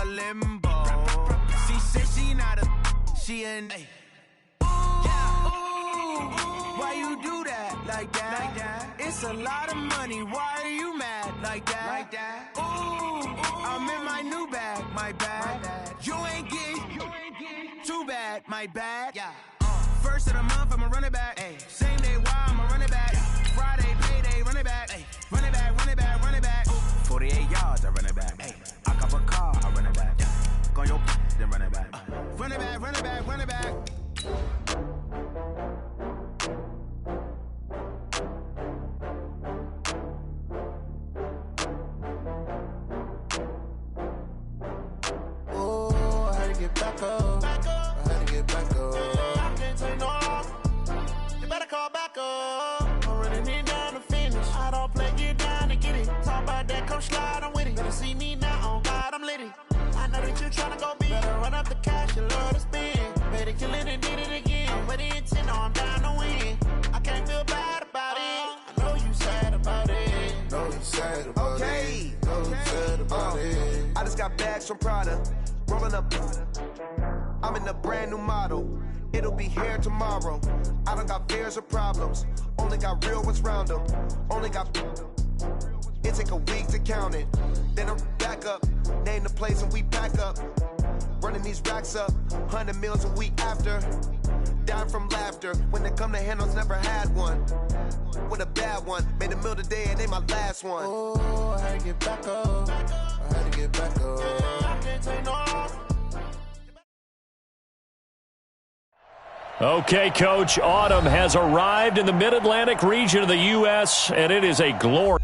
a limbo. She said she not a, she in. Ooh, why you do that like that? It's a lot of money. Why are you mad like that? Ooh, I'm in my new bag, my bad. You ain't getting too bad, my bad. First of the month, I'ma run it back. Same day, why I'ma run it back. Friday, payday, run it back. Run it back, run it back, run it back. 48 yards, I run it back. I cop a car, I run it back. Go on your then run it back. Run it back, run it back, run it back. Oh, I had to get back up. I had to get back up. I can't take no loss. You better call back up. I'm running it down to finish. I don't play, get down to get it. Talk about that, come slide, I'm with it. Better see me now, on God, I'm litty. I know that you tryna go big. Better run up the cash, you love to spend. Better kill it and did it again. I'm with the intent, no, I'm down to win. I can't feel bad about it. I know you sad about it. Know you sad about it. Know you sad about it. I just got bags from Prada. Rolling up. I'm in a brand new model. It'll be here tomorrow. I don't got fears or problems. Only got real ones round them. Only got. It take a week to count it. Then I'm back up. Name the place and we pack up. Running these racks up. 100 meals a week after. Dying from laughter. When they come to handles, never had one. With a bad one. Made a meal today and they my last one. Oh, I had to get back up. I had to get back up. I can't take no loss. Okay, Coach, autumn has arrived in the Mid-Atlantic region of the U.S., and it is a glory.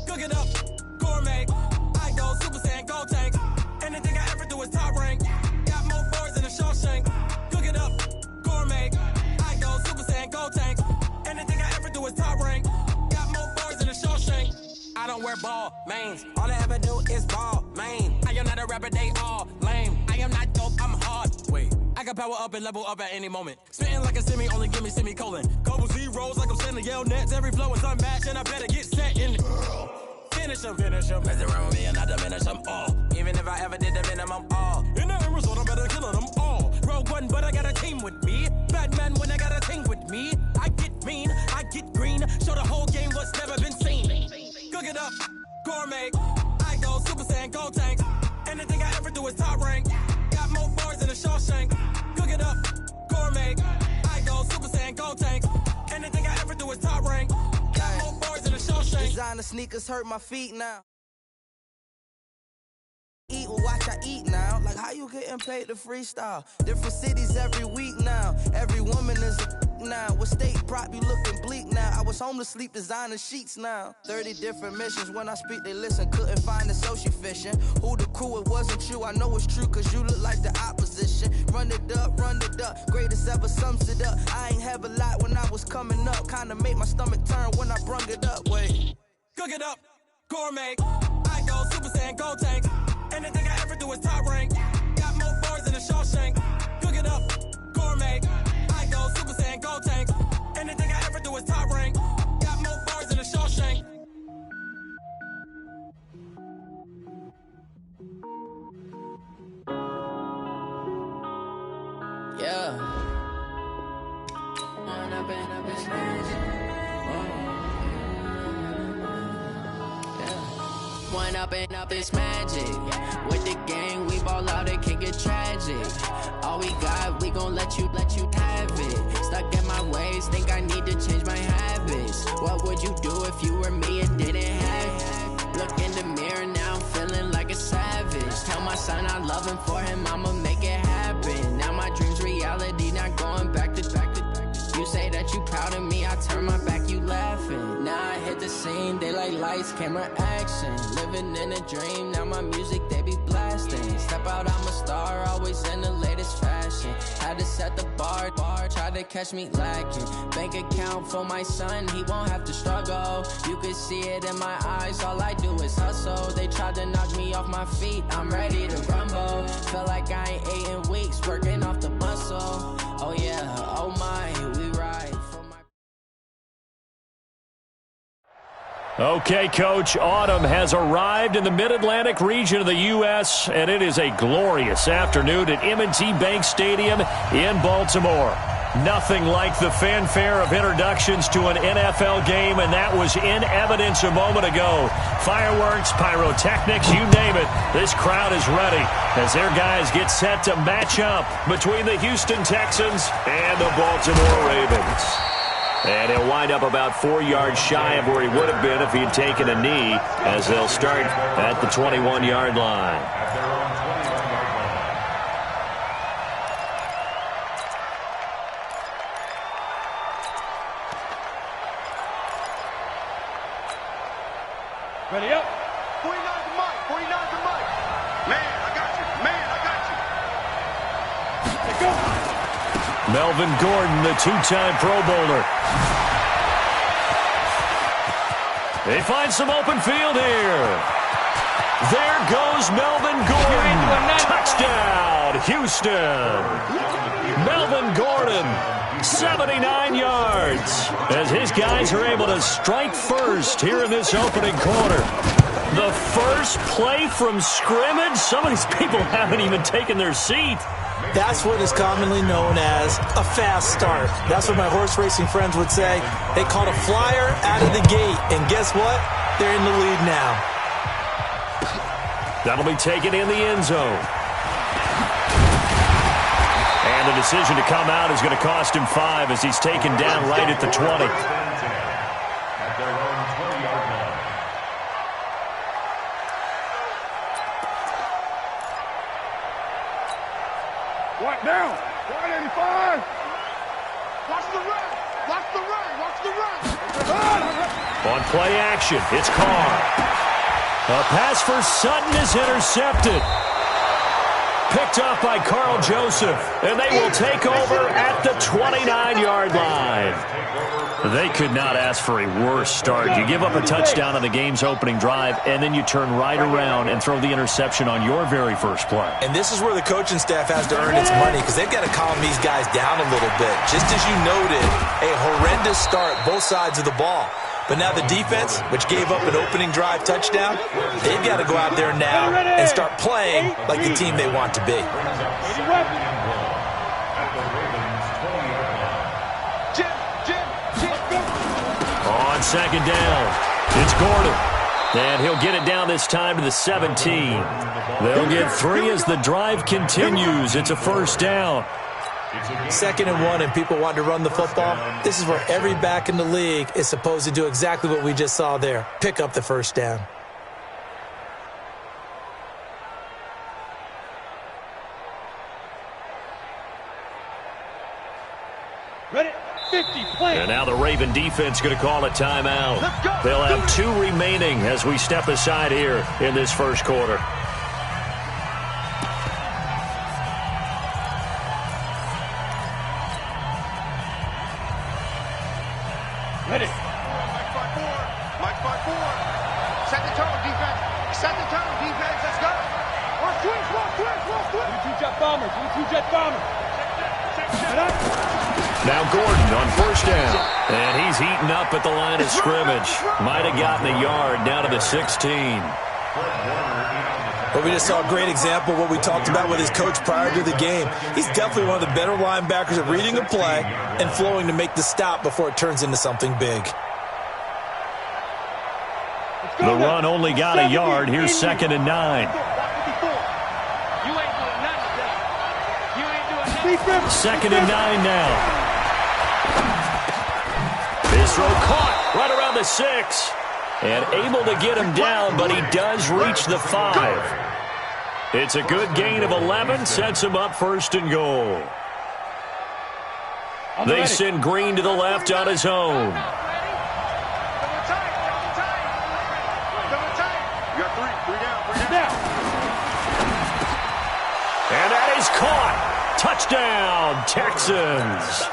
Cook it up, gourmet. I go Super Saiyan, gold tank. Anything I ever do is top rank. Got more boards than a Shawshank. Cook it up, gourmet. I go Super Saiyan, gold tank. Anything I ever do is top rank. Got more boards than a Shawshank. I don't wear ball mains. All I ever do is ball main. I am not a rapper, they all lame. I am not dope, I'm hard. Wait, I can power up and level up at any moment. Spitting like a semi, only give me semicolon. Couple zeros like I'm sending yell nets. Every flow is unmatched and I better get set in. Finish them. Mess around with me and I diminish them all. Even if I ever did the minimum all. In the end result, I'm better killing them all. Rogue one, but I got a team with me. Batman when I got a team with me. I get mean, I get green. Show the whole game what's never been seen. Cook it up, gourmet. I go Super Saiyan, gold tank. Anything I ever do is top rank. Got more bars than a Shawshank. Cook it up, gourmet. I go Super Saiyan, gold tank. Anything I ever do is top rank. Got more bars than a Shawshank. Designer sneakers hurt my feet now. Eat or watch I eat now. Like how you getting paid to freestyle? Different cities every week now. Every woman is a now. What state prop you looking bleak now? I was home to sleep designer sheets now. 30 different missions. When I speak they listen. Couldn't find the social fishing. Who the crew? It wasn't you. I know it's true cause you look like the opposition. Run it up. Greatest ever sums it up. I ain't have a lot when I was coming up. Kinda made my stomach turn when I brung it up. Wait. Cook it up, gourmet. I go Super Saiyan, gold tank. Anything I ever do is top rank. Got more bars than a Shawshank. Cook it up, gourmet. I go Super Saiyan, gold tank. Anything I ever do is top rank. Got more bars than a Shawshank. Yeah. One up and up is magic. With the gang, we ball out, it can get tragic. All we got, we gon' let you have it. Stuck in my ways, think I need to change my habits. What would you do if you were me and didn't have it? Look in the mirror, now I'm feeling like a savage. Tell my son I love him, for him I'ma make it happen. Now my dream's reality, not going back to. You say that you proud of me, I turn my back, you laughing. Now I hit the scene, they like lights, camera, action. Living in a dream, now my music, they be blasting. Step step out, I'm a star, always in the latest fashion. Had to set the bar, try to catch me lacking. Bank account for my son, he won't have to struggle. You can see it in my eyes, all I do is hustle. They tried to knock me off my feet, I'm ready to rumble. Feel like I ain't ate in weeks, working off the muscle. Oh yeah, oh my, we ride for my... Okay, Coach, autumn has arrived in the Mid-Atlantic region of the U.S., and it is a glorious afternoon at M&T Bank Stadium in Baltimore. Nothing like the fanfare of introductions to an NFL game, and that was in evidence a moment ago. Fireworks, pyrotechnics, you name it. This crowd is ready as their guys get set to match up between the Houston Texans and the Baltimore Ravens. And he'll wind up about 4 yards shy of where he would have been if he had taken a knee, as they'll start at the 21-yard line. Ready up. 49's the mic. 49's the mic. Man, I got you. Man, I got you. Let's go. Melvin Gordon, the two-time Pro Bowler. They find some open field here. There goes Melvin Gordon. Touchdown, Houston. Melvin Gordon, 79 yards, as his guys are able to strike first here in this opening quarter. The first play from scrimmage. Some of these people haven't even taken their seat. That's what is commonly known as a fast start. That's what my horse racing friends would say. They caught a flyer out of the gate, and guess what? They're in the lead now. That'll be taken in the end zone. And the decision to come out is going to cost him 5 as he's taken down right at the 20. What down? 185. Watch the run. Watch the run. Watch the run. On play action, it's Carr. A pass for Sutton is intercepted. Picked up by Carl Joseph, and they will take over at the 29-yard line. They could not ask for a worse start. You give up a touchdown on the game's opening drive, and then you turn right around and throw the interception on your very first play. And this is where the coaching staff has to earn its money, because they've got to calm these guys down a little bit. Just as you noted, a horrendous start, both sides of the ball. But now the defense, which gave up an opening drive touchdown, they've got to go out there now and start playing like the team they want to be. On second down, it's Gordon. And he'll get it down this time to the 17. They'll get 3 as the drive continues. It's a first down. 2nd and 1 and people want to run the football. This is where every back in the league is supposed to do exactly what we just saw there. Pick up the first down. Ready? 50, play. And now the Raven defense going to call a timeout. They'll have 2 remaining as we step aside here in this first quarter. Ready. Mike 5-4. Set the tone, defense. Set the tone, defense. Let's go. Watch twins, watch twins, watch twins. 2 jet bombers. 2 jet bombers. Now Gordon on first down. And he's heating up at the line of scrimmage. Might have gotten a yard down to the 16. But we just saw a great example of what we talked about with his coach prior to the game. He's definitely one of the better linebackers at reading a play and flowing to make the stop before it turns into something big. The run only got a yard. Here's 2nd and 9. 2nd and 9 now. His throw caught right around the 6. And able to get him down, but he does reach the 5. It's a good gain of 11, sets him up 1st and goal. They send Green to the left on his own. is caught. Touchdown, Texans.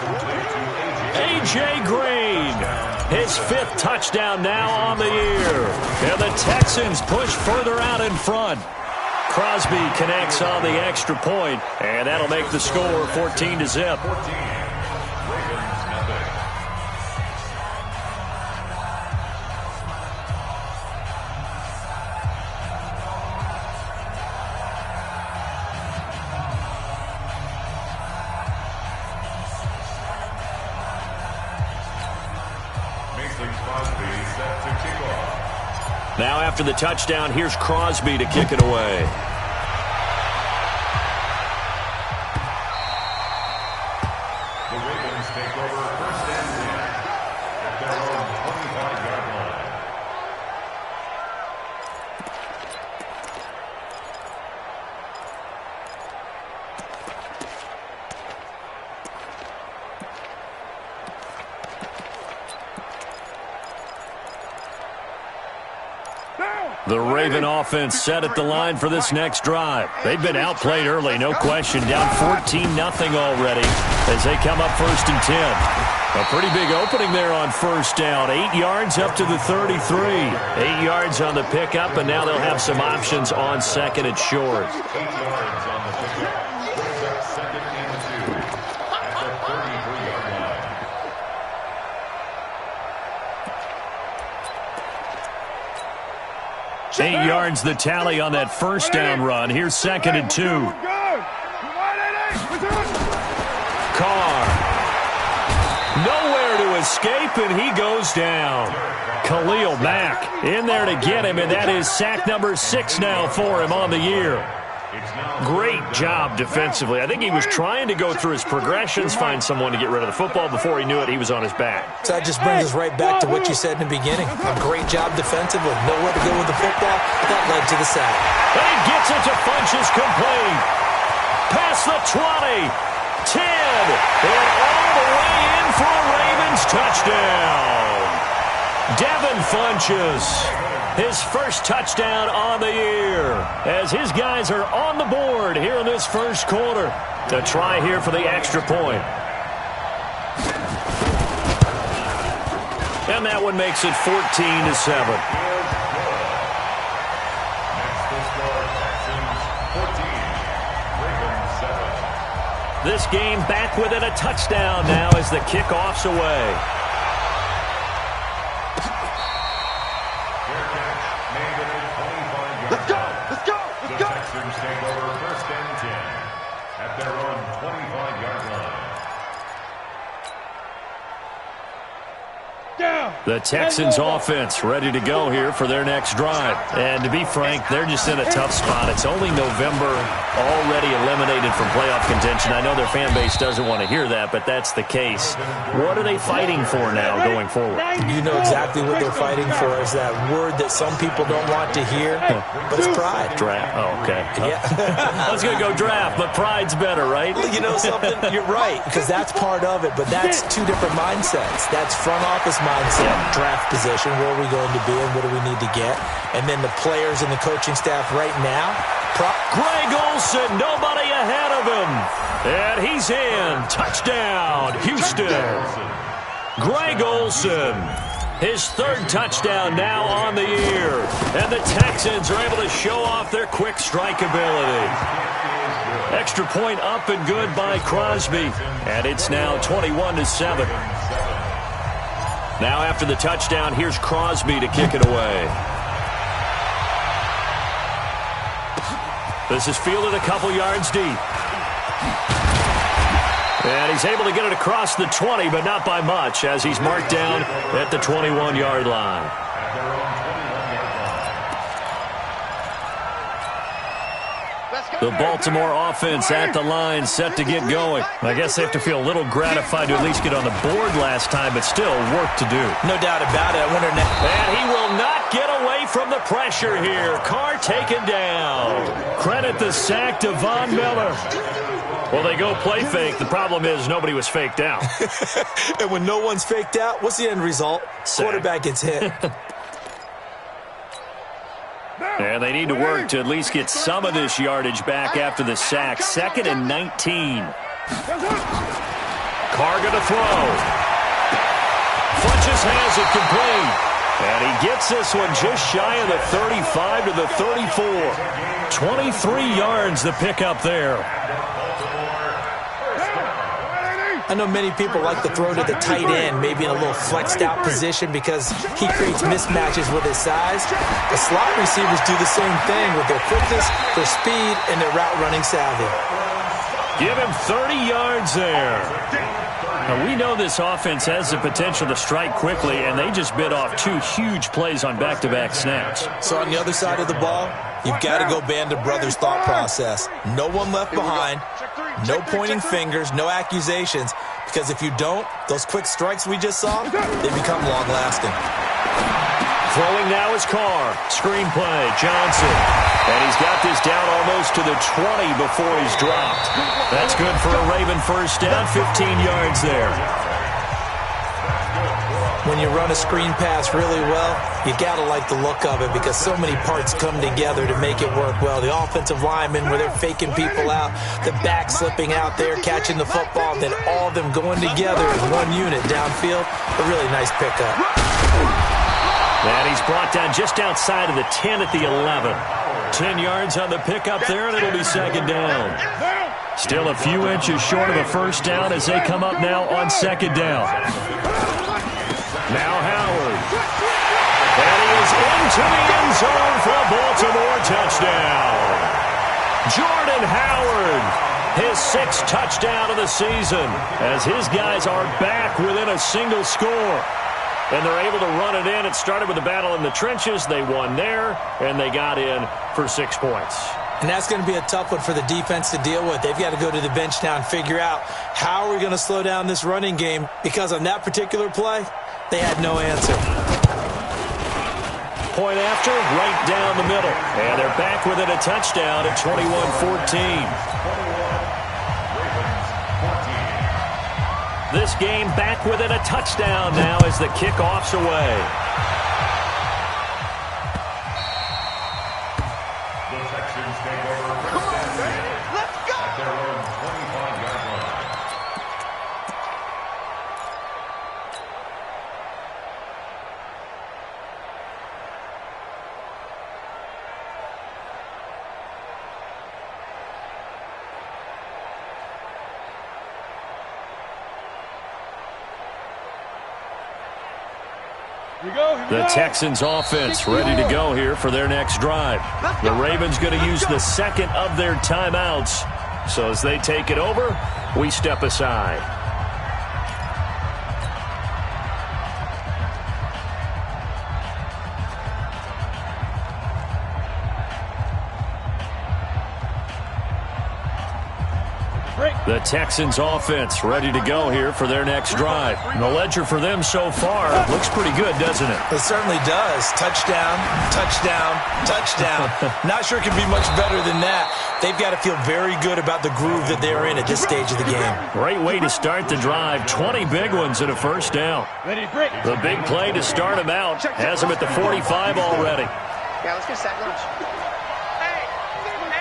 A.J. Green, his 5th touchdown now on the year. And the Texans push further out in front. Crosby connects on the extra point, and that'll make the score 14-0. Now after the touchdown, here's Crosby to kick it away. The Ravens take over 1st and 10 at their own 25-yard line. The Raven offense set at the line for this next drive. They've been outplayed early, no question. Down 14-0 already as they come up 1st and 10. A pretty big opening there on 1st down. 8 yards up to the 33. 8 yards on the pickup, and now they'll have some options on 2nd and short. 8 yards on the pickup. Brings up 2nd and 2 at the 33-yard line. 8 yards the tally on that 1st down run. Here's 2nd and 2. Carr. Nowhere to escape, and he goes down. Khalil Mack in there to get him, and that is sack number 6 now for him on the year. Great job defensively. I think he was trying to go through his progressions, find someone to get rid of the football. Before he knew it, he was on his back. So that just brings us right back to what you said in the beginning. A great job defensively. Nowhere to go with the football. That led to the sack. And he gets it to Funchess complete. Past the 20. 10. And all the way in for a Ravens touchdown. Devin Funchess. His first touchdown on the year as his guys are on the board here in this 1st quarter. A try here for the extra point. And that one makes it 14-7. This game back within a touchdown now as the kickoff's away. Texans take over 1st and 10 at their own 25-yard line. The Texans offense ready to go here for their next drive. And to be frank, they're just in a tough spot. It's only November, already eliminated from playoff contention. I know their fan base doesn't want to hear that, but that's the case. What are they fighting for now going forward? You know exactly what they're fighting for is that word that some people don't want to hear, but it's pride. Draft. Oh, okay. Yeah. I was going to go draft, but pride's better, right? You know something? You're right, because that's part of it, but that's 2 different mindsets. That's front office mindset, draft position, where are we going to be and what do we need to get? And then the players and the coaching staff right now. Greg Olsen, nobody ahead of him. And he's in. Touchdown, Houston. Greg Olsen, his 3rd touchdown now on the year. And the Texans are able to show off their quick strike ability. Extra point up and good by Crosby. And it's now 21-7. Now after the touchdown, here's Crosby to kick it away. This is fielded a couple yards deep. And he's able to get it across the 20, but not by much, as he's marked down at the 21-yard line. The Baltimore offense at the line, set to get going. I guess they have to feel a little gratified to at least get on the board last time, but still work to do. No doubt about it. I wonder now. And he will not get away from the pressure here. Carr taken down. Credit the sack to Von Miller. Well, they go play fake. The problem is nobody was faked out. And when no one's faked out, what's the end result? Sack. Quarterback gets hit. And they need to work to at least get some of this yardage back after the sack. 2nd and 19. Carr going to throw. Funches has it complete. And he gets this one just shy of the 35 to the 34. 23 yards the pickup there. I know many people like to throw to the tight end, maybe in a little flexed out position because he creates mismatches with his size. The slot receivers do the same thing with their quickness, their speed, and their route running savvy. Give him 30 yards there. Now, we know this offense has the potential to strike quickly, and they just bit off 2 huge plays on back-to-back snaps. So on the other side of the ball, you've got to go Band of Brothers thought process. No one left behind, no pointing fingers, no accusations, because if you don't, those quick strikes we just saw, they become long-lasting. Throwing now is Carr. Screen play, Johnson. And he's got this down almost to the 20 before he's dropped. That's good for a Raven first down, 15 yards there. When you run a screen pass really well, you got to like the look of it because so many parts come together to make it work well. The offensive linemen, where they're faking people out, the back slipping out there, catching the football, then all of them going together as one unit downfield. A really nice pickup. And he's brought down just outside of the 10 at the 11. 10 yards on the pickup there, and it'll be 2nd down. Still a few inches short of a first down as they come up now on 2nd down. Now Howard. And he is into the end zone for a Baltimore touchdown. Jordan Howard, his 6th touchdown of the season, as his guys are back within a single score. And they're able to run it in. It started with a battle in the trenches. They won there, and they got in for 6 points. And that's going to be a tough one for the defense to deal with. They've got to go to the bench now and figure out how are we going to slow down this running game, because on that particular play, they had no answer. Point after, right down the middle. And they're back within a touchdown at 21-14. This game back within a touchdown now as the kickoff's away. The Texans take over first and 10. Let's go! At their own 25-yard line. The Texans offense ready to go here for their next drive. The Ravens going to use the 2nd of their timeouts. So as they take it over, we step aside. The Texans offense ready to go here for their next drive. And the ledger for them so far looks pretty good, doesn't it? It certainly does. Touchdown, touchdown, touchdown. Not sure it can be much better than that. They've got to feel very good about the groove that they're in at this stage of the game. Great way to start the drive. 20 big ones and a first down. The big play to start him out has him at the 45 already. Yeah, let's get sack lunch. Hey,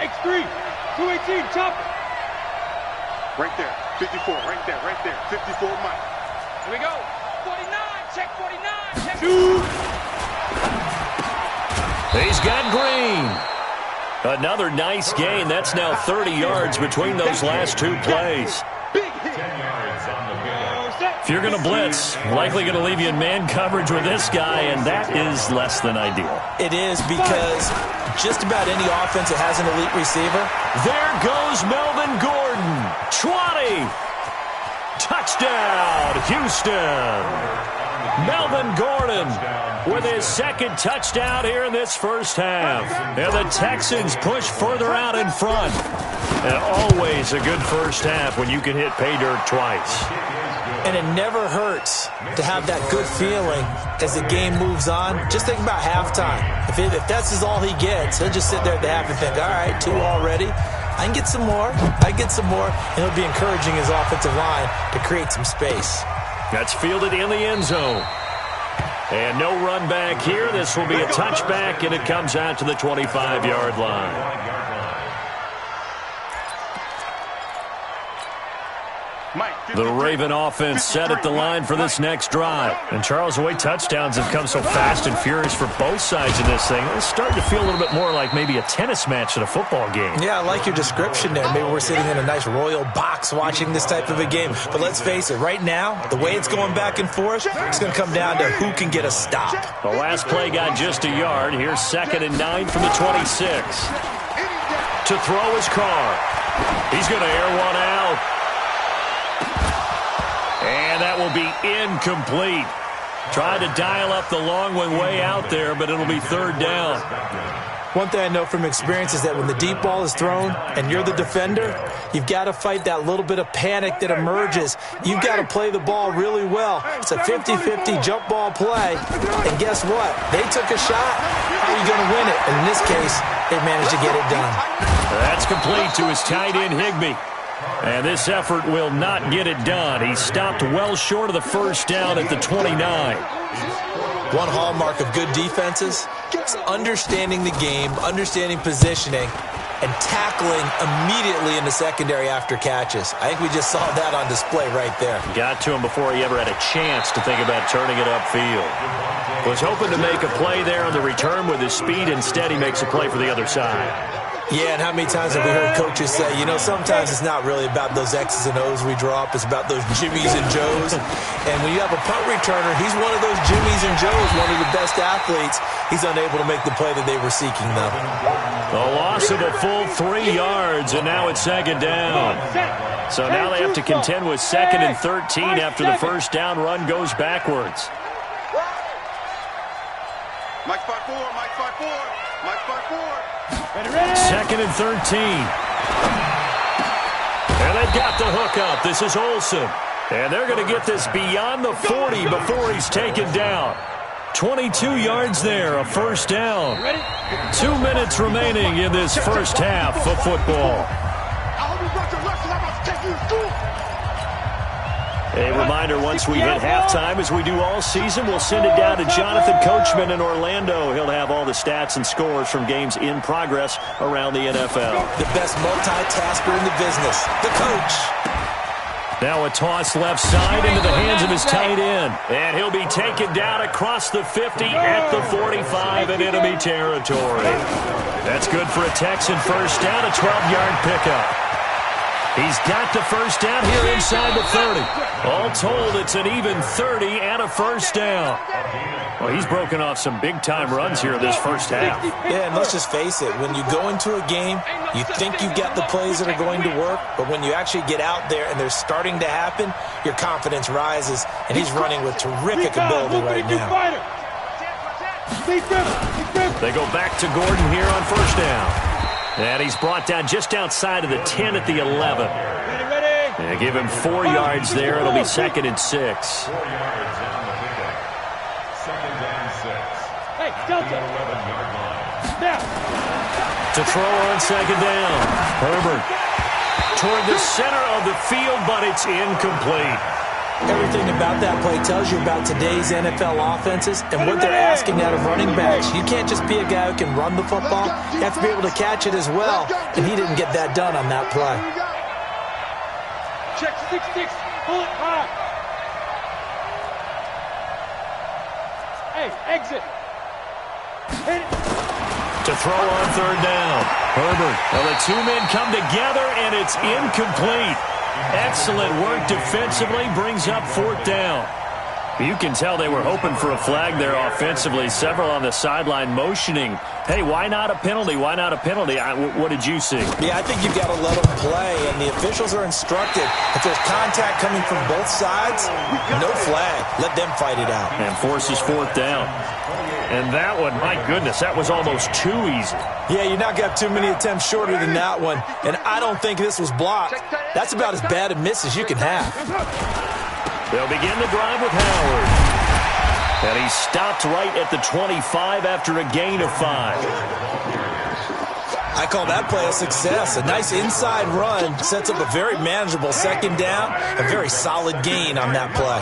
X3, 218, chop it. Right there, 54, right there, 54 Mike. Here we go. 49, check 49. Check 2. He's got Green. Another nice gain. That's now 30 yards between those last 2 plays. If you're going to blitz, likely going to leave you in man coverage with this guy, and that is less than ideal. It is, because just about any offense that has an elite receiver. There goes Melvin Gordon. 20. Touchdown, Houston. Melvin Gordon with his 2nd touchdown here in this first half. And the Texans push further out in front. And always a good first half when you can hit pay dirt twice. And it never hurts to have that good feeling as the game moves on. Just think about halftime. If that's all he gets, he'll just sit there at the half and think, all right, 2 already. I can get some more. And he'll be encouraging his offensive line to create some space. That's fielded in the end zone. And no run back here. This will be a touchback, and it comes out to the 25-yard line. The Raven offense set at the line for this next drive. And Charles, the way touchdowns have come so fast and furious for both sides in this thing, it's starting to feel a little bit more like maybe a tennis match than a football game. Yeah, I like your description there. Maybe we're sitting in a nice royal box watching this type of a game. But let's face it, right now, the way it's going back and forth, it's going to come down to who can get a stop. The last play got just a yard. Here's 2nd and 9 from the 26. To throw his Carr. He's going to air one out. And that will be incomplete. Tried to dial up the long one way out there, but it'll be 3rd down. One thing I know from experience is that when the deep ball is thrown and you're the defender, you've got to fight that little bit of panic that emerges. You've got to play the ball really well. It's a 50-50 jump ball play. And guess what? They took a shot. How are you going to win it? And in this case, they managed to get it done. That's complete to his tight end, Higbee. And this effort will not get it done. He stopped well short of the 1st down at the 29. One hallmark of good defenses is understanding the game, understanding positioning, and tackling immediately in the secondary after catches. I think we just saw that on display right there. Got to him before he ever had a chance to think about turning it upfield. Was hoping to make a play there on the return with his speed. Instead, he makes a play for the other side. Yeah, and how many times have we heard coaches say, you know, sometimes it's not really about those X's and O's we draw up. It's about those Jimmies and Joes. And when you have a punt returner, he's one of those Jimmies and Joes, one of the best athletes. He's unable to make the play that they were seeking, though. A loss of a full 3 yards, and now it's 2nd down. So now they have to contend with 2nd and 13 after the 1st down run goes backwards. Mike 5-4, Mike 5-4, Mike 5-4. 2nd and 13. And they've got the hook up. This is Olsen. And they're going to get this beyond the 40 before he's taken down. 22 yards there, a 1st down. 2 minutes remaining in this 1st half of football. A reminder, once we hit halftime, as we do all season, we'll send it down to Jonathan Coachman in Orlando. He'll have all the stats and scores from games in progress around the NFL. The best multitasker in the business, the coach. Now a toss left side into the hands of his tight end. And he'll be taken down across the 50 at the 45 in enemy territory. That's good for a Texan 1st down, a 12-yard pickup. He's got the 1st down here inside the 30. All told, it's an even 30 and a 1st down. Well, he's broken off some big-time runs here this 1st half. Yeah, and let's just face it. When you go into a game, you think you've got the plays that are going to work, but when you actually get out there and they're starting to happen, your confidence rises, and he's running with terrific ability right now. They go back to Gordon here on 1st down. And he's brought down just outside of the 10 at the 11. And give him 4 yards there. It'll be 2nd and 6. 4 yards on the pickup. 2nd and 6. Hey, Delta. 11-yard line. Now. To throw on 2nd down. Herbert toward the center of the field, but it's incomplete. Everything about that play tells you about today's NFL offenses and what they're asking out of running backs. You can't just be a guy who can run the football. You have to be able to catch it as well, and he didn't get that done on that play. Check 6-6. Pull it high. Hey, exit. Hit it. To throw on 3rd down. Herbert. Well, the 2 men come together, and it's incomplete. Excellent work defensively, brings up 4th down. You can tell they were hoping for a flag there offensively. Several on the sideline motioning, hey, why not a penalty? Why not a penalty? What did you see? Yeah, I think you've got to let them play, and the officials are instructed. If there's contact coming from both sides, no flag. Let them fight it out. And forces 4th down. And that one, my goodness, that was almost too easy. Yeah, you knock out too many attempts shorter than that one, and I don't think this was blocked. That's about as bad a miss as you can have. They'll begin the drive with Howard. And he stopped right at the 25 after a gain of 5. I call that play a success. A nice inside run sets up a very manageable second down, a very solid gain on that play.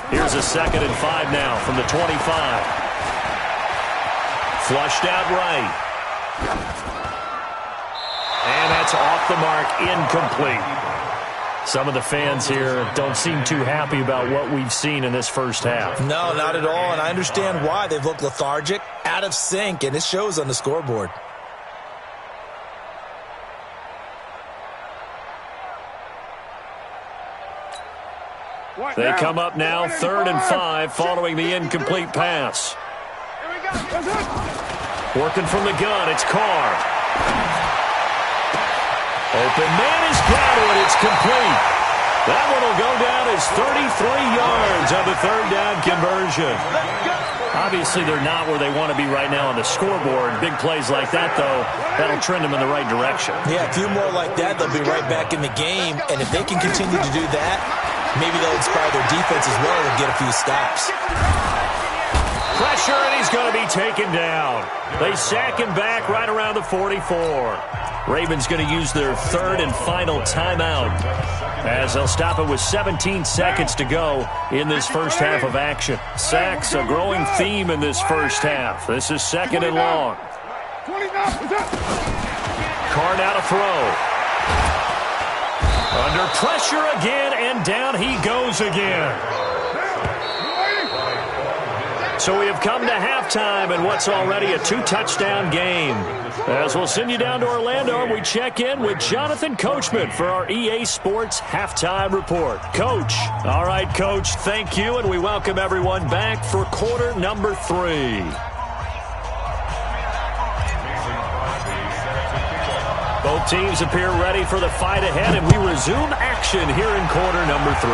Here's a 2nd and 5 now from the 25. Flushed out right. And that's off the mark, incomplete. Some of the fans here don't seem too happy about what we've seen in this first half. No, not at all, and I understand why. They've looked lethargic, out of sync, and it shows on the scoreboard. They come up now, 3rd and 5, following the incomplete pass. Working from the gun, it's Carr. Open man is got it, it's complete. That one will go down as 33 yards on the 3rd down conversion. Obviously, they're not where they want to be right now on the scoreboard. Big plays like that, though, that'll trend them in the right direction. Yeah, a few more like that, they'll be right back in the game. And if they can continue to do that, maybe they'll inspire their defense as well and get a few stops. Pressure, and he's going to be taken down. They sack him back right around the 44. Ravens going to use their 3rd and final timeout as they'll stop it with 17 seconds to go in this first half of action. Sacks, a growing theme in this first half. This is 2nd and long. Carr now to throw. Under pressure again, and down he goes again. So we have come to halftime in what's already a 2-touchdown game. As we'll send you down to Orlando, and we check in with Jonathan Coachman for our EA Sports Halftime Report. Coach. All right, Coach, thank you, and we welcome everyone back for quarter number 3. Both teams appear ready for the fight ahead, and we resume action here in quarter number 3.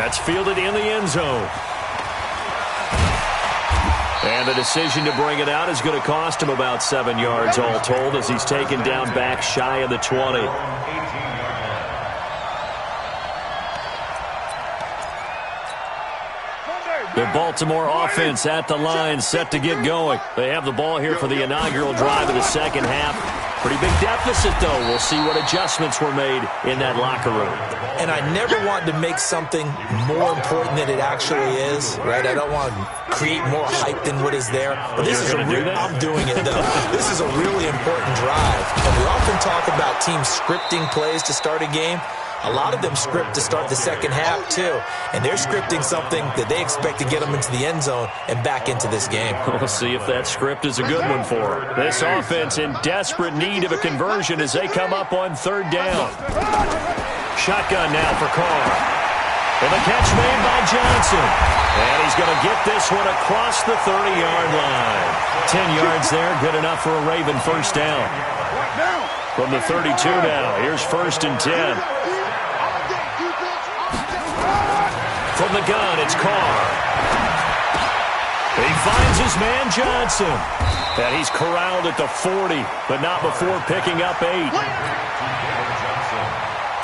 That's fielded in the end zone. And the decision to bring it out is going to cost him about 7 yards all told as he's taken down back shy of the 20. The Baltimore offense at the line, set to get going. They have the ball here for the inaugural drive of the second half. Pretty big deficit, though. We'll see what adjustments were made in that locker room. And I never want to make something more important than it actually is, right? I don't want to create more hype than what is there. But this is I'm doing it, though. This is a really important drive. And we often talk about teams scripting plays to start a game. A lot of them script to start the second half, too. And they're scripting something that they expect to get them into the end zone and back into this game. We'll see if that script is a good one for them. This offense in desperate need of a conversion as they come up on 3rd down. Shotgun now for Carr. And the catch made by Johnson. And he's going to get this one across the 30-yard line. 10 yards there, good enough for a Raven first down. From the 32 now, here's 1st and 10. From the gun, it's Carr. He finds his man Johnson. And he's corralled at the 40, but not before picking up 8.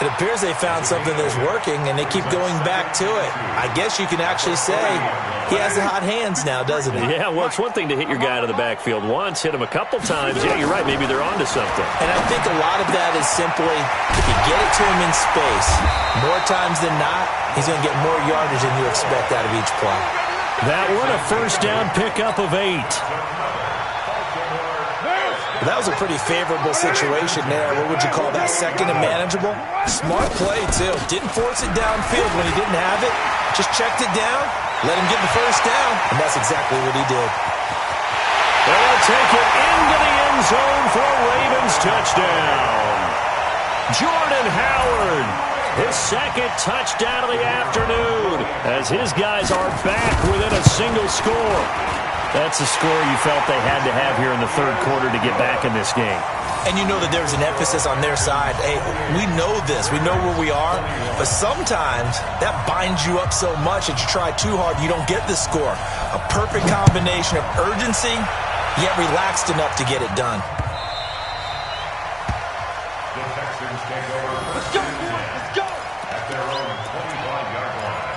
It appears they found something that's working, and they keep going back to it. I guess you can actually say he has the hot hands now, doesn't he? Yeah, well, it's one thing to hit your guy out of the backfield once, hit him a couple times. Yeah, you're right. Maybe they're onto something. And I think a lot of that is simply if you get it to him in space, more times than not, he's going to get more yardage than you expect out of each play. That one, a first down pickup of 8. That was a pretty favorable situation there. What would you call that? 2nd and manageable? Smart play, too. Didn't force it downfield when he didn't have it. Just checked it down, let him get the first down, and that's exactly what he did. They'll take it into the end zone for a Ravens touchdown. Jordan Howard, his 2nd touchdown of the afternoon, as his guys are back within a single score. That's a score you felt they had to have here in the 3rd quarter to get back in this game. And you know that there's an emphasis on their side. Hey, we know this. We know where we are. But sometimes that binds you up so much that you try too hard, you don't get the score. A perfect combination of urgency, yet relaxed enough to get it done. The Texans take over. Let's go! Let's go! At their own 25-yard line.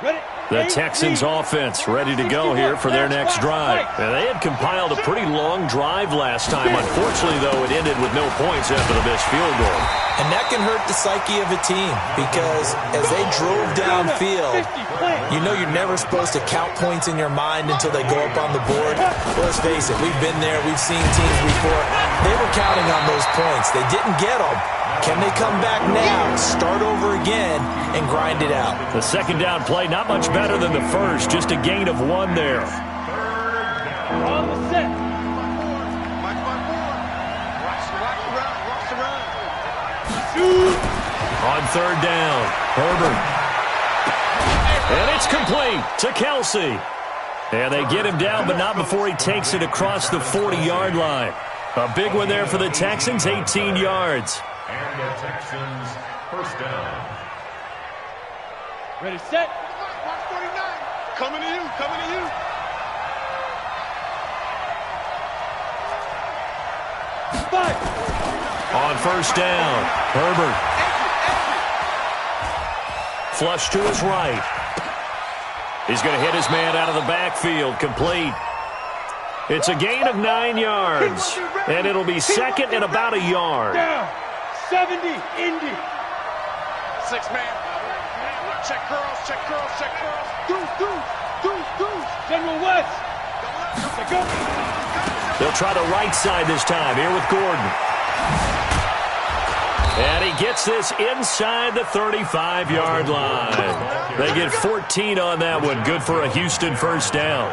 The Texans offense ready to go here for their next drive. And they had compiled a pretty long drive last time. Unfortunately, though, it ended with no points after the missed field goal. And that can hurt the psyche of a team because as they drove downfield, you know you're never supposed to count points in your mind until they go up on the board. Well, let's face it, we've been there. We've seen teams before. They were counting on those points. They didn't get them. Can they come back now, start over again, and grind it out? The second down play, not much better than the first. Just a gain of 1 there. On the set. On third down, Herbert. And it's complete to Kelsey. And they get him down, but not before he takes it across the 40-yard line. A big one there for the Texans, 18 yards. And the Texans first down. Ready, set. Watch 49. Coming to you, coming to you. Five. On first down, Herbert. Flush to his right. He's going to hit his man out of the backfield, complete. It's a gain of 9 yards, and it'll be second and about a yard. Down. 70, Indy. 6-man. Check girls, check girls, check girls. Deuce. General West. They go. They'll try the right side this time, here with Gordon. And he gets this inside the 35-yard line. They get 14 on that one. Good for a Houston first down.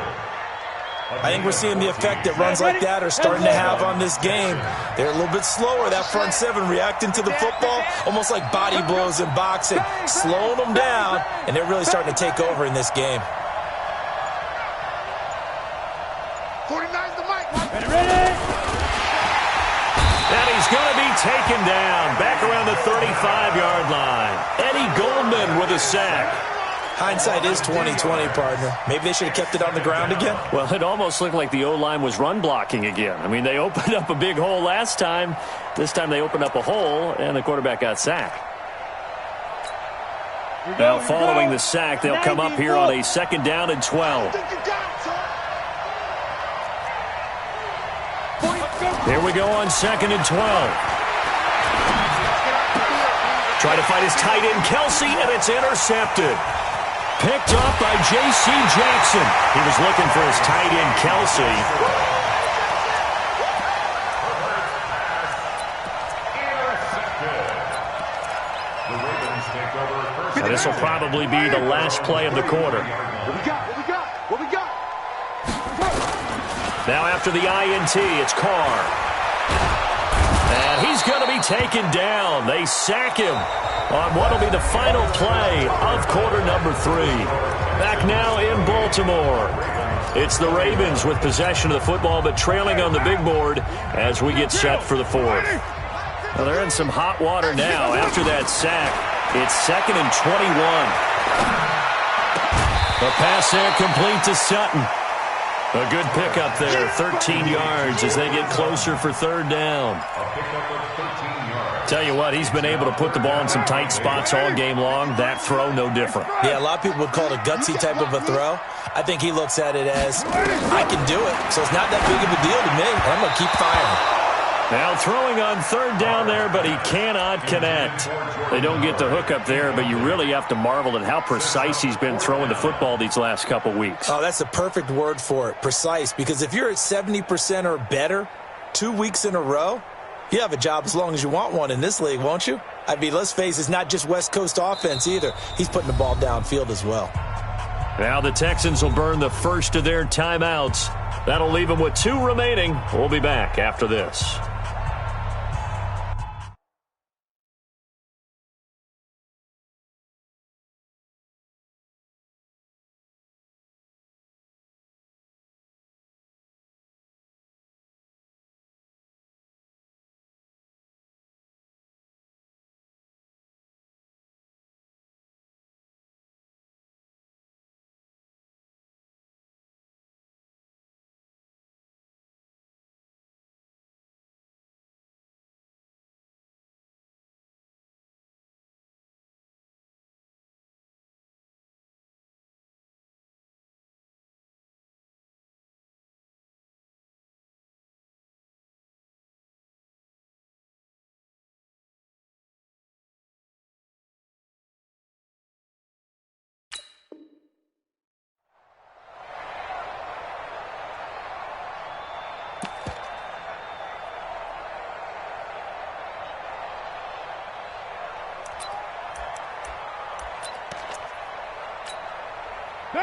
I think we're seeing the effect that runs like that are starting to have on this game. They're a little bit slower, that front seven, reacting to the football, almost like body blows in boxing, slowing them down, and they're really starting to take over in this game. 49's the mic. Ready. And he's going to be taken down back around the 35-yard line. Eddie Goldman with a sack. Hindsight is 20/20, partner. Maybe they should have kept it on the ground again. Well, it almost looked like the O-line was run blocking again. I mean, they opened up a big hole last time. This time they opened up a hole, and the quarterback got sacked. Now, following the sack, they'll come up here on a second down and 12. Here we go on second and 12. Try to fight his tight end, Kelsey, and it's intercepted. Picked up by J.C. Jackson. He was looking for his tight end, Kelsey. Now, this will probably be the last play of the quarter. What we got? Now after the INT, it's Carr. And he's going to be taken down. They sack him on what will be the final play of quarter number 3. Back now in Baltimore. It's the Ravens with possession of the football, but trailing on the big board as we get set for the fourth. Well, they're in some hot water now after that sack. It's second and 21. The pass there complete to Sutton. A good pickup there, 13 yards as they get closer for third down. Tell you what, he's been able to put the ball in some tight spots all game long. That throw, no different. Yeah, a lot of people would call it a gutsy type of a throw. I think he looks at it as, I can do it, so it's not that big of a deal to me, and I'm going to keep firing. Now throwing on third down there, but he cannot connect. They don't get the hook up there, but you really have to marvel at how precise he's been throwing the football these last couple weeks. Oh, that's the perfect word for it, precise, because if you're at 70% or better 2 weeks in a row, you have a job as long as you want one in this league, won't you? I mean, let's face it, it's not just West Coast offense either. He's putting the ball downfield as well. Now the Texans will burn the first of their timeouts. That'll leave them with 2 remaining. We'll be back after this.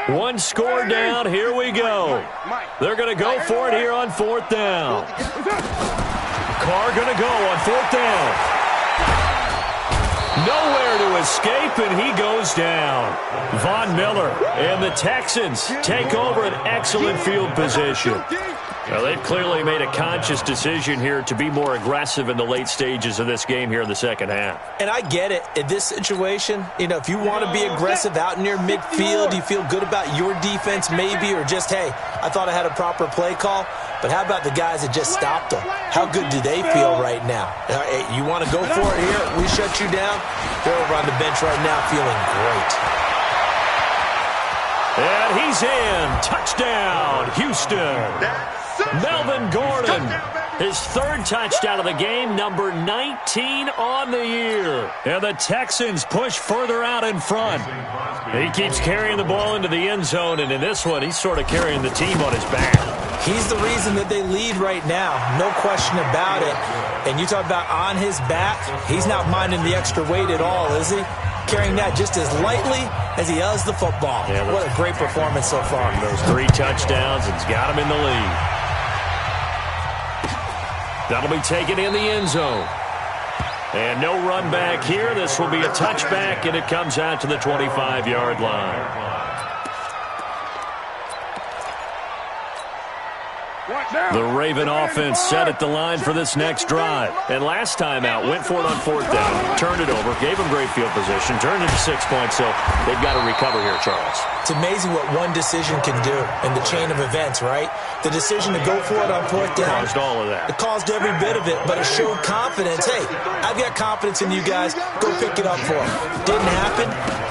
One score down. Here we go. They're going to go for it here on fourth down. Carr going to go on fourth down. Nowhere to escape, and he goes down. Von Miller and the Texans take over an excellent field position. Well, they've clearly made a conscious decision here to be more aggressive in the late stages of this game here in the second half. And I get it. In this situation, if you want to be aggressive out near midfield, you feel good about your defense maybe, or just, hey, I thought I had a proper play call. But how about the guys that just stopped them? How good do they feel right now? Hey, you want to go for it here? We shut you down? They're over on the bench right now feeling great. And he's in. Touchdown, Houston. Melvin Gordon, his third touchdown of the game, number 19 on the year. And the Texans push further out in front. He keeps carrying the ball into the end zone, and in this one, he's sort of carrying the team on his back. He's the reason that they lead right now, no question about it. And you talk about on his back, he's not minding the extra weight at all, is he? Carrying that just as lightly as he does the football. Yeah, what a great performance so far. Those 3 touchdowns, it's got him in the lead. That'll be taken in the end zone. And no run back here. This will be a touchback, and it comes out to the 25-yard line. The Raven offense set at the line for this next drive. And last time out, went for it on fourth down, turned it over, gave them great field position, turned it to 6 points, so they've got to recover here, Charles. It's amazing what one decision can do in the chain of events, right? The decision to go for it on fourth down. Caused all of that. It caused every bit of it, but it showed confidence. Hey, I've got confidence in you guys. Go pick it up for them. Didn't happen.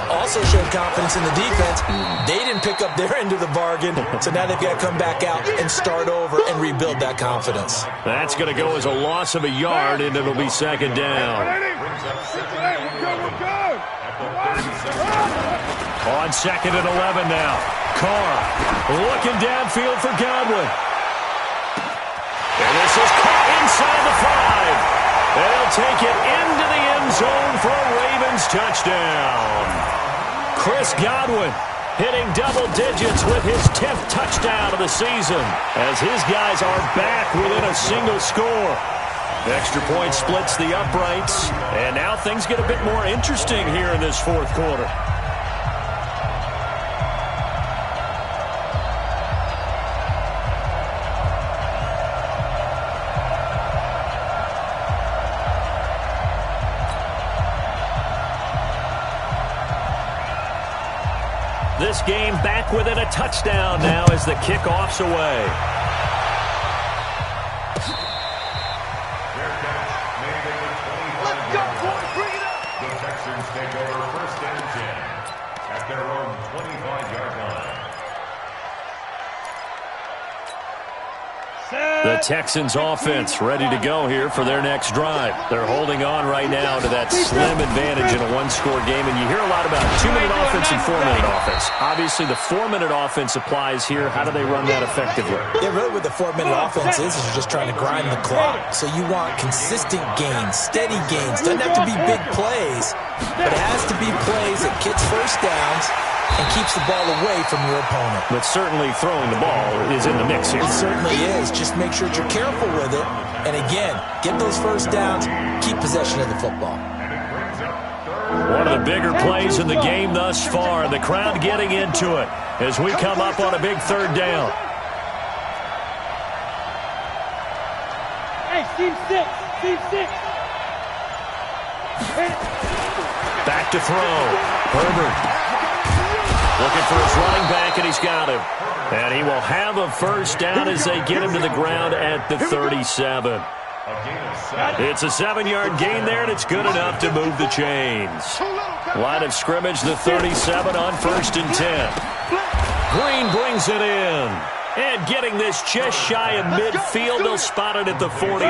Also showed confidence in the defense. They didn't pick up their end of the bargain, so now they've got to come back out and start over and rebuild that confidence. That's going to go as a loss of a yard, and it'll be second down. On second and 11 now. Carr looking downfield for Godwin. And this is caught inside the 5. They'll take it into the end zone for a Ravens touchdown. Chris Godwin hitting double digits with his 10th touchdown of the season as his guys are back within a single score. Extra point splits the uprights, and now things get a bit more interesting here in this fourth quarter. This game back within a touchdown now as the kickoff's away. Let's go, boys, bring it up! The Texans take over first and 10 at their own 25-yard line. The Texans offense ready to go here for their next drive. They're holding on right now to that slim advantage in a one-score game, and you hear a lot about 2-minute offense and 4-minute offense. Obviously, the 4-minute offense applies here. How do they run that effectively? Yeah, really what the 4-minute offense is you're just trying to grind the clock. So you want consistent gains, steady gains. Doesn't have to be big plays, but it has to be plays that gets first downs and keeps the ball away from your opponent. But certainly throwing the ball is in the mix here. It certainly is. Just make sure that you're careful with it. And again, get those first downs, keep possession of the football. One of the bigger plays in the game thus far, and the crowd getting into it as we come up on a big third down. Hey, team 6, team 6. Back to throw. Herbert looking for his running back, and he's got him. And he will have a first down as they get him to the ground at the 37. It's a 7-yard gain there, and it's good enough to move the chains. Line of scrimmage, the 37 on first and 10. Green brings it in. And getting this just shy of midfield, they'll spot it at the 49.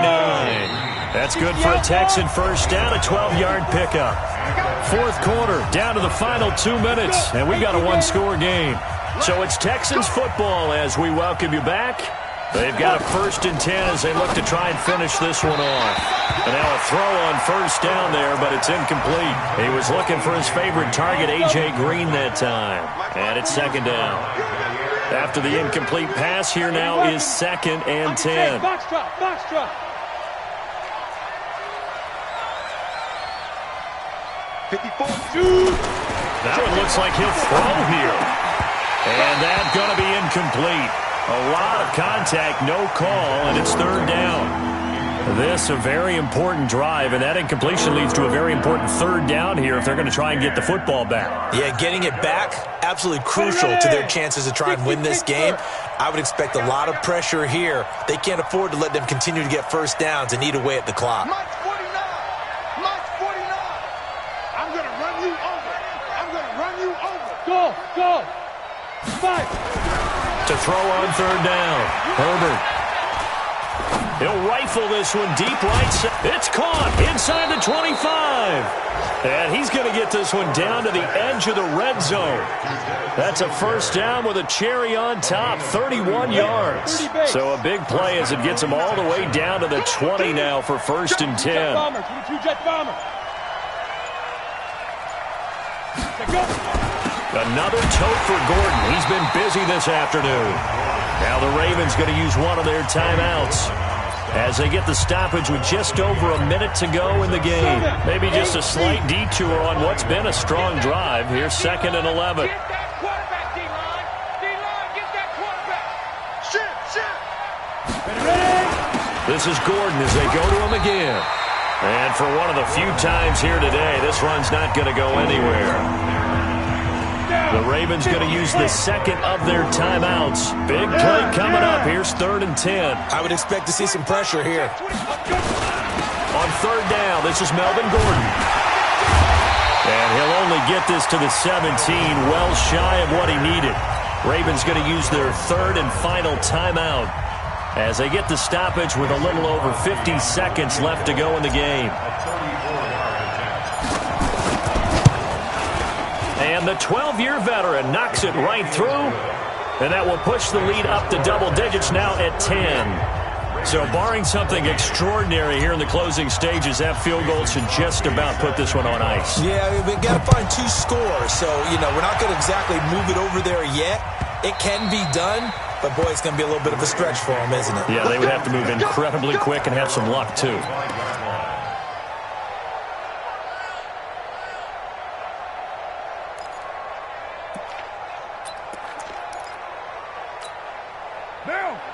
That's good for a Texan first down, a 12-yard pickup. Fourth quarter, down to the final 2 minutes, and we've got a one-score game. So it's Texans football as we welcome you back They've got a 1st and 10 as they look to try and finish this one off. And now a throw on 1st down there, but it's incomplete. He was looking for his favorite target, A.J. Green, that time. And it's 2nd down. After the incomplete pass, here now is 2nd and 10. Box drop, box drop. 54. That one looks like he'll throw here. And that's going to be incomplete. A lot of contact, no call, and it's 3rd down. This a very important drive, and that incompletion leads to a very important 3rd down here if they're going to try and get the football back. Yeah, getting it back, absolutely crucial to their chances to try and win this game. I would expect a lot of pressure here. They can't afford to let them continue to get 1st downs and eat away at the clock. March 49. March 49. I'm going to run you over. I'm going to run you over. Go. 5. To throw on 3rd down. Herbert. He'll rifle this one deep right side. It's caught inside the 25. And he's going to get this one down to the edge of the red zone. That's a 1st down with a cherry on top, 31 yards. So a big play as it gets him all the way down to the 20 now for 1st and 10. Another tote for Gordon. He's been busy this afternoon. Now the Ravens going to use one of their timeouts as they get the stoppage with just over a minute to go in the game. Maybe just a slight detour on what's been a strong drive. Here's 2nd and 11. Get that quarterback, D-line. D-line, get that quarterback. This is Gordon as they go to him again. And for one of the few times here today, this run's not going to go anywhere. The Ravens going to use the 2nd of their timeouts. Big play coming up. Here's 3rd and 10. I would expect to see some pressure here. On 3rd down, this is Melvin Gordon. And he'll only get this to the 17, well shy of what he needed. Ravens going to use their 3rd and final timeout as they get the stoppage with a little over 50 seconds left to go in the game. And the 12-year veteran knocks it right through, and that will push the lead up to double digits now at 10. So barring something extraordinary here in the closing stages, that field goal should just about put this one on ice. Yeah, we got to find 2 scores, so, we're not going to exactly move it over there yet. It can be done, but, boy, it's going to be a little bit of a stretch for them, isn't it? Yeah, they would have to move incredibly quick and have some luck, too.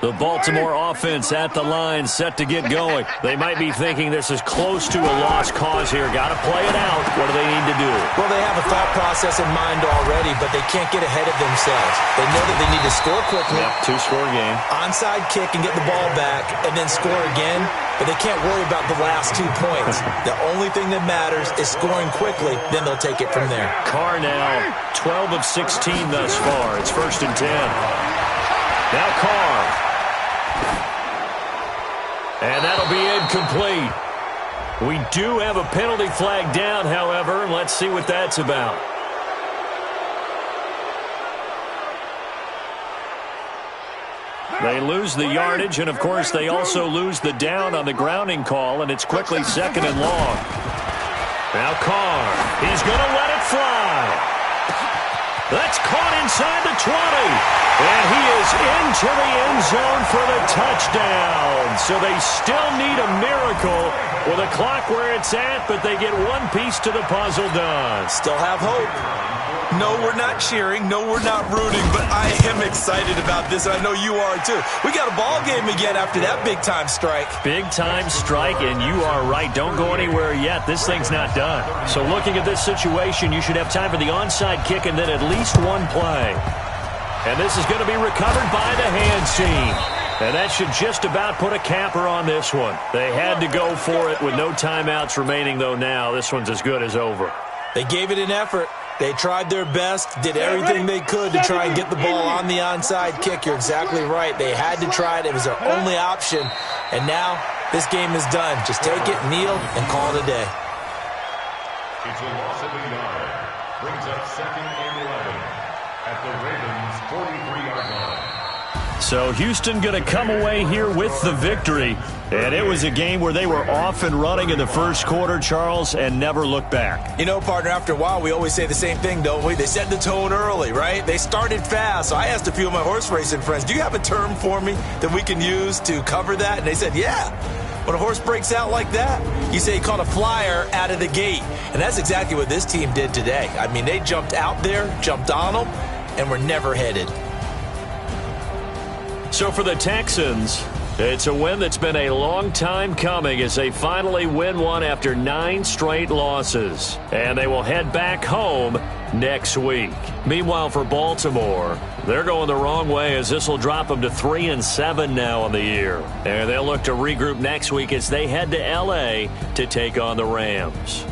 The Baltimore offense at the line, set to get going. They might be thinking this is close to a lost cause here. Got to play it out. What do they need to do? Well, they have a thought process in mind already, but they can't get ahead of themselves. They know that they need to score quickly. Yep, 2-score game. Onside kick and get the ball back, and then score again. But they can't worry about the last 2 points. The only thing that matters is scoring quickly. Then they'll take it from there. Carr now 12 of 16 thus far. It's 1st and 10. Now Carr. And that'll be incomplete. We do have a penalty flag down, however. Let's see what that's about. They lose the yardage, and, of course, they also lose the down on the grounding call, and it's quickly 2nd and long. Now Carr. He's going to let it fly. That's caught inside the 20. And he is into the end zone for the touchdown. So they still need a miracle with a clock where it's at, but they get one piece to the puzzle done. Still have hope. No, we're not cheering. No, we're not rooting. But I am excited about this, and I know you are too. We got a ball game again after that big-time strike. Big-time strike, and you are right. Don't go anywhere yet. This thing's not done. So looking at this situation, you should have time for the onside kick and then at least one play. And this is going to be recovered by the hands team. And that should just about put a capper on this one. They had to go for it with no timeouts remaining, though now. This one's as good as over. They gave it an effort. They tried their best, did everything they could to try and get the ball on the onside kick. You're exactly right. They had to try it. It was their only option. And now this game is done. Just take it, kneel, and call it a day. It's a loss of a yard. Brings up 2nd and 11 at the Ravens' 43-yard line. So Houston going to come away here with the victory. And it was a game where they were off and running in the first quarter, Charles, and never looked back. You know, partner, after a while, we always say the same thing, don't we? They set the tone early, right? They started fast. So I asked a few of my horse racing friends, do you have a term for me that we can use to cover that? And they said, yeah. When a horse breaks out like that, you say he caught a flyer out of the gate. And that's exactly what this team did today. I mean, they jumped out there, jumped on them, and were never headed. So for the Texans, it's a win that's been a long time coming as they finally win one after 9 straight losses. And they will head back home next week. Meanwhile, for Baltimore, they're going the wrong way as this will drop them to 3-7 now on the year. And they'll look to regroup next week as they head to L.A. to take on the Rams.